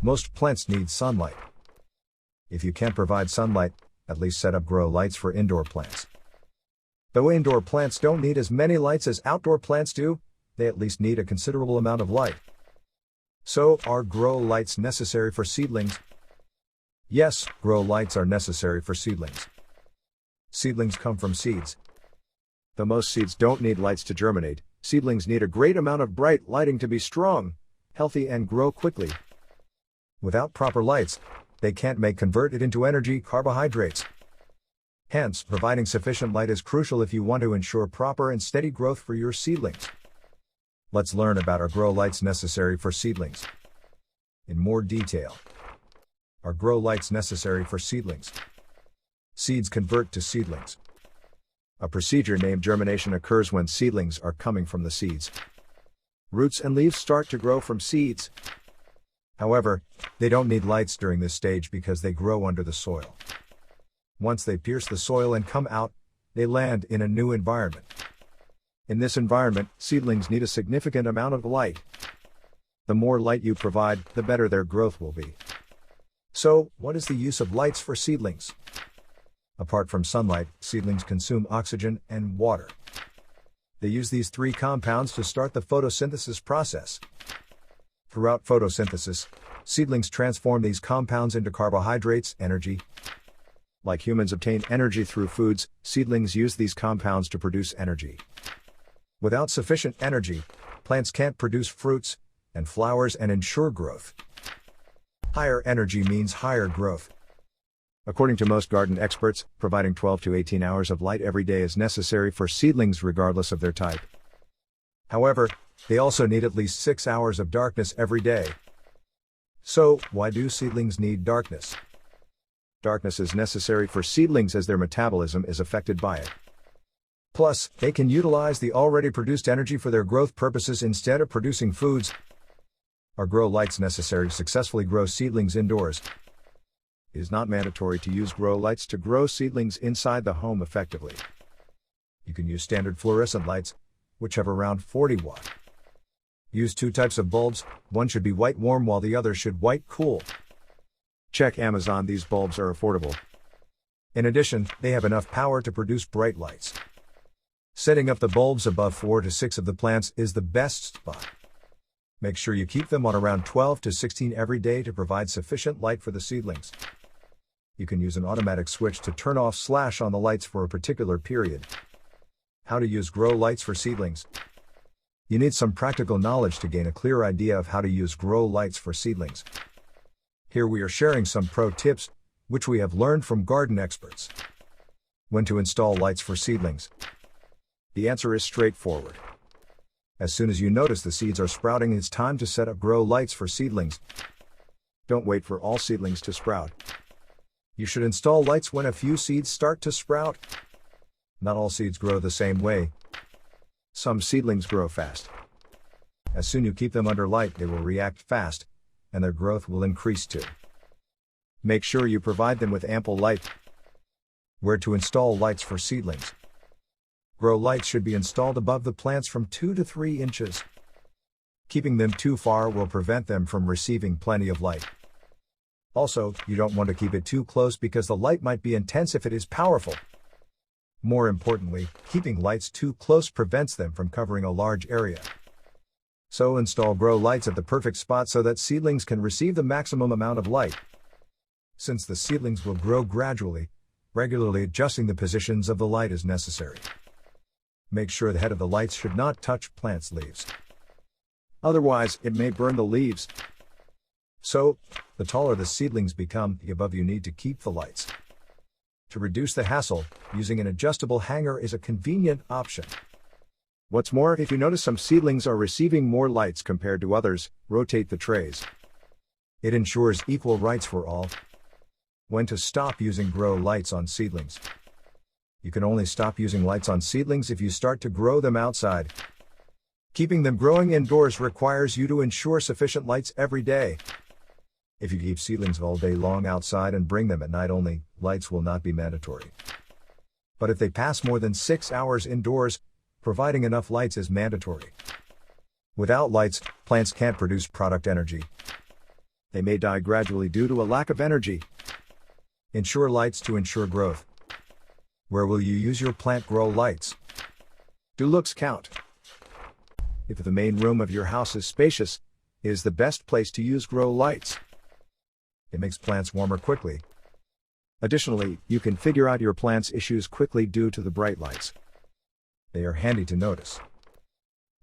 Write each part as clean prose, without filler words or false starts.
Most plants need sunlight. If you can't provide sunlight, at least set up grow lights for indoor plants. Though indoor plants don't need as many lights as outdoor plants do, they at least need a considerable amount of light. So, are grow lights necessary for seedlings? Yes, grow lights are necessary for seedlings. Seedlings come from seeds. Though most seeds don't need lights to germinate, seedlings need a great amount of bright lighting to be strong, healthy and grow quickly. Without proper lights, they can't convert it into energy, carbohydrates. Hence, providing sufficient light is crucial if you want to ensure proper and steady growth for your seedlings. Let's learn about our grow lights necessary for seedlings in more detail. Are grow lights necessary for seedlings? Seeds convert to seedlings. A procedure named germination occurs when seedlings are coming from the seeds. Roots and leaves start to grow from seeds. However, they don't need lights during this stage because they grow under the soil. Once they pierce the soil and come out, they land in a new environment. In this environment, seedlings need a significant amount of light. The more light you provide, the better their growth will be. So, what is the use of lights for seedlings? Apart from sunlight, seedlings consume oxygen and water. They use these three compounds to start the photosynthesis process. Throughout photosynthesis, seedlings transform these compounds into carbohydrates, energy. Like humans obtain energy through foods, seedlings use these compounds to produce energy. Without sufficient energy, plants can't produce fruits and flowers and ensure growth. Higher energy means higher growth. According to most garden experts, providing 12 to 18 hours of light every day is necessary for seedlings regardless of their type. However, they also need at least 6 hours of darkness every day. So, why do seedlings need darkness? Darkness is necessary for seedlings as their metabolism is affected by it. Plus, they can utilize the already produced energy for their growth purposes instead of producing foods. Are grow lights necessary to successfully grow seedlings indoors? It is not mandatory to use grow lights to grow seedlings inside the home effectively. You can use standard fluorescent lights, which have around 40 watt. Use two types of bulbs, one should be white warm while the other should white cool. Check Amazon, these bulbs are affordable. In addition, they have enough power to produce bright lights. Setting up the bulbs above 4 to 6 of the plants is the best spot. Make sure you keep them on around 12 to 16 every day to provide sufficient light for the seedlings. You can use an automatic switch to turn off/on the lights for a particular period. How to use grow lights for seedlings? You need some practical knowledge to gain a clear idea of how to use grow lights for seedlings. Here we are sharing some pro tips, which we have learned from garden experts. When to install lights for seedlings? The answer is straightforward. As soon as you notice the seeds are sprouting, it's time to set up grow lights for seedlings. Don't wait for all seedlings to sprout. You should install lights when a few seeds start to sprout. Not all seeds grow the same way. Some seedlings grow fast. As soon as you keep them under light, they will react fast, and their growth will increase too. Make sure you provide them with ample light. Where to install lights for seedlings? Grow lights should be installed above the plants from 2 to 3 inches. Keeping them too far will prevent them from receiving plenty of light. Also, you don't want to keep it too close because the light might be intense if it is powerful. More importantly, keeping lights too close prevents them from covering a large area. So install grow lights at the perfect spot so that seedlings can receive the maximum amount of light. Since the seedlings will grow gradually, regularly adjusting the positions of the light is necessary. Make sure the head of the lights should not touch plants' leaves. Otherwise, it may burn the leaves. So, the taller the seedlings become, the above you need to keep the lights. To reduce the hassle, using an adjustable hanger is a convenient option. What's more, if you notice some seedlings are receiving more lights compared to others, rotate the trays. It ensures equal rights for all. When to stop using grow lights on seedlings? You can only stop using lights on seedlings if you start to grow them outside. Keeping them growing indoors requires you to ensure sufficient lights every day. If you keep seedlings all day long outside and bring them at night only, lights will not be mandatory. But if they pass more than 6 hours indoors, providing enough lights is mandatory. Without lights, plants can't produce product energy. They may die gradually due to a lack of energy. Ensure lights to ensure growth. Where will you use your plant grow lights? Do looks count? If the main room of your house is spacious, it is the best place to use grow lights. It makes plants warmer quickly. Additionally, you can figure out your plant's issues quickly due to the bright lights. They are handy to notice.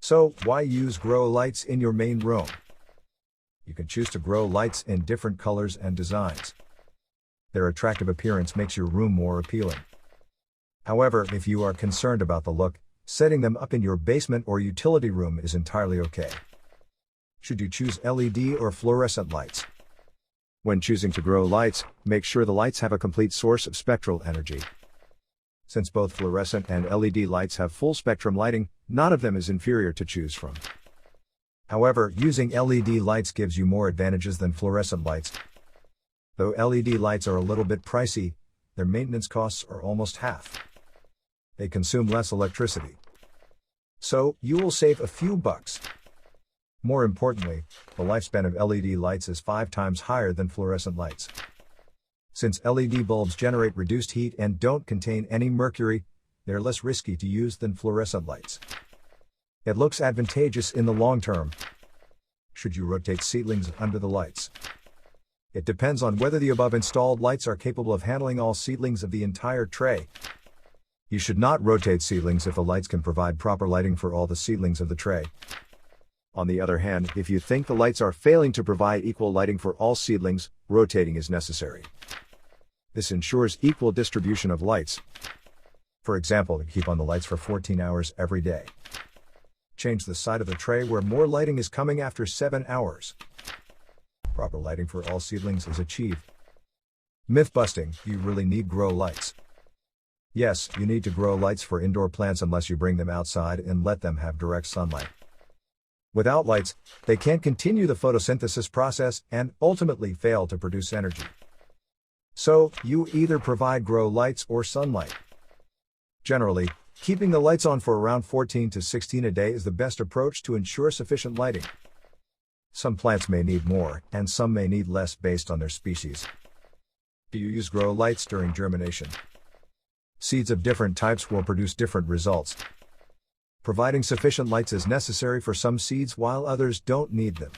So, why use grow lights in your main room? You can choose to grow lights in different colors and designs. Their attractive appearance makes your room more appealing. However, if you are concerned about the look, setting them up in your basement or utility room is entirely okay. Should you choose LED or fluorescent lights? When choosing to grow lights, make sure the lights have a complete source of spectral energy. Since both fluorescent and LED lights have full spectrum lighting, none of them is inferior to choose from. However, using LED lights gives you more advantages than fluorescent lights. Though LED lights are a little bit pricey, their maintenance costs are almost half. They consume less electricity. So, you will save a few bucks. More importantly, the lifespan of LED lights is 5 times higher than fluorescent lights. Since LED bulbs generate reduced heat and don't contain any mercury, they're less risky to use than fluorescent lights. It looks advantageous in the long term. Should you rotate seedlings under the lights? It depends on whether the above installed lights are capable of handling all seedlings of the entire tray. You should not rotate seedlings if the lights can provide proper lighting for all the seedlings of the tray. On the other hand, if you think the lights are failing to provide equal lighting for all seedlings, rotating is necessary. This ensures equal distribution of lights. For example, keep on the lights for 14 hours every day. Change the side of the tray where more lighting is coming after 7 hours. Proper lighting for all seedlings is achieved. Myth busting: you really need grow lights. Yes, you need to grow lights for indoor plants unless you bring them outside and let them have direct sunlight. Without lights, they can't continue the photosynthesis process and ultimately fail to produce energy. So, you either provide grow lights or sunlight. Generally, keeping the lights on for around 14 to 16 a day is the best approach to ensure sufficient lighting. Some plants may need more, and some may need less based on their species. Do you use grow lights during germination? Seeds of different types will produce different results. Providing sufficient lights is necessary for some seeds while others don't need them.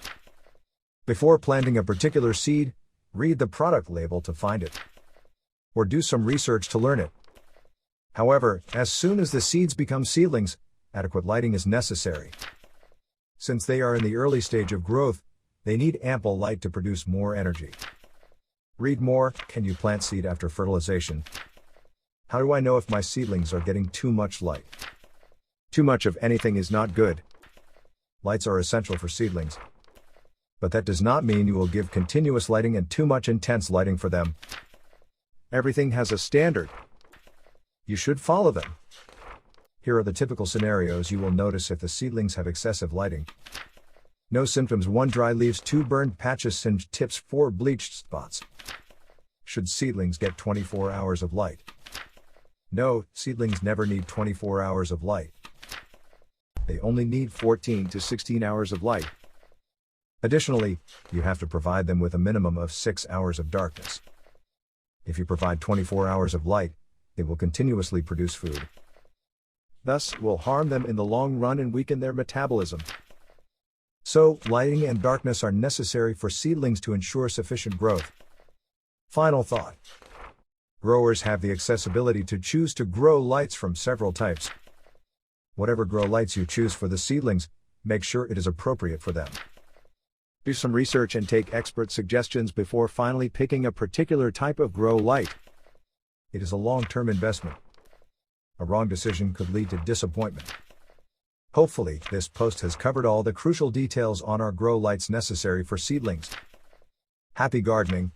Before planting a particular seed, read the product label to find it. Or do some research to learn it. However, as soon as the seeds become seedlings, adequate lighting is necessary. Since they are in the early stage of growth, they need ample light to produce more energy. Read more: can you plant seed after fertilization? How do I know if my seedlings are getting too much light? Too much of anything is not good. Lights are essential for seedlings. But that does not mean you will give continuous lighting and too much intense lighting for them. Everything has a standard. You should follow them. Here are the typical scenarios you will notice if the seedlings have excessive lighting. No symptoms: 1 dry leaves, 2 burned patches, singed tips, 4 bleached spots. Should seedlings get 24 hours of light? No, seedlings never need 24 hours of light. They only need 14 to 16 hours of light. Additionally, you have to provide them with a minimum of 6 hours of darkness. If you provide 24 hours of light, they will continuously produce food. Thus, will harm them in the long run and weaken their metabolism. So, lighting and darkness are necessary for seedlings to ensure sufficient growth. Final thought. Growers have the accessibility to choose to grow lights from several types. Whatever grow lights you choose for the seedlings, make sure it is appropriate for them. Do some research and take expert suggestions before finally picking a particular type of grow light. It is a long-term investment. A wrong decision could lead to disappointment. Hopefully, this post has covered all the crucial details on our grow lights necessary for seedlings. Happy gardening!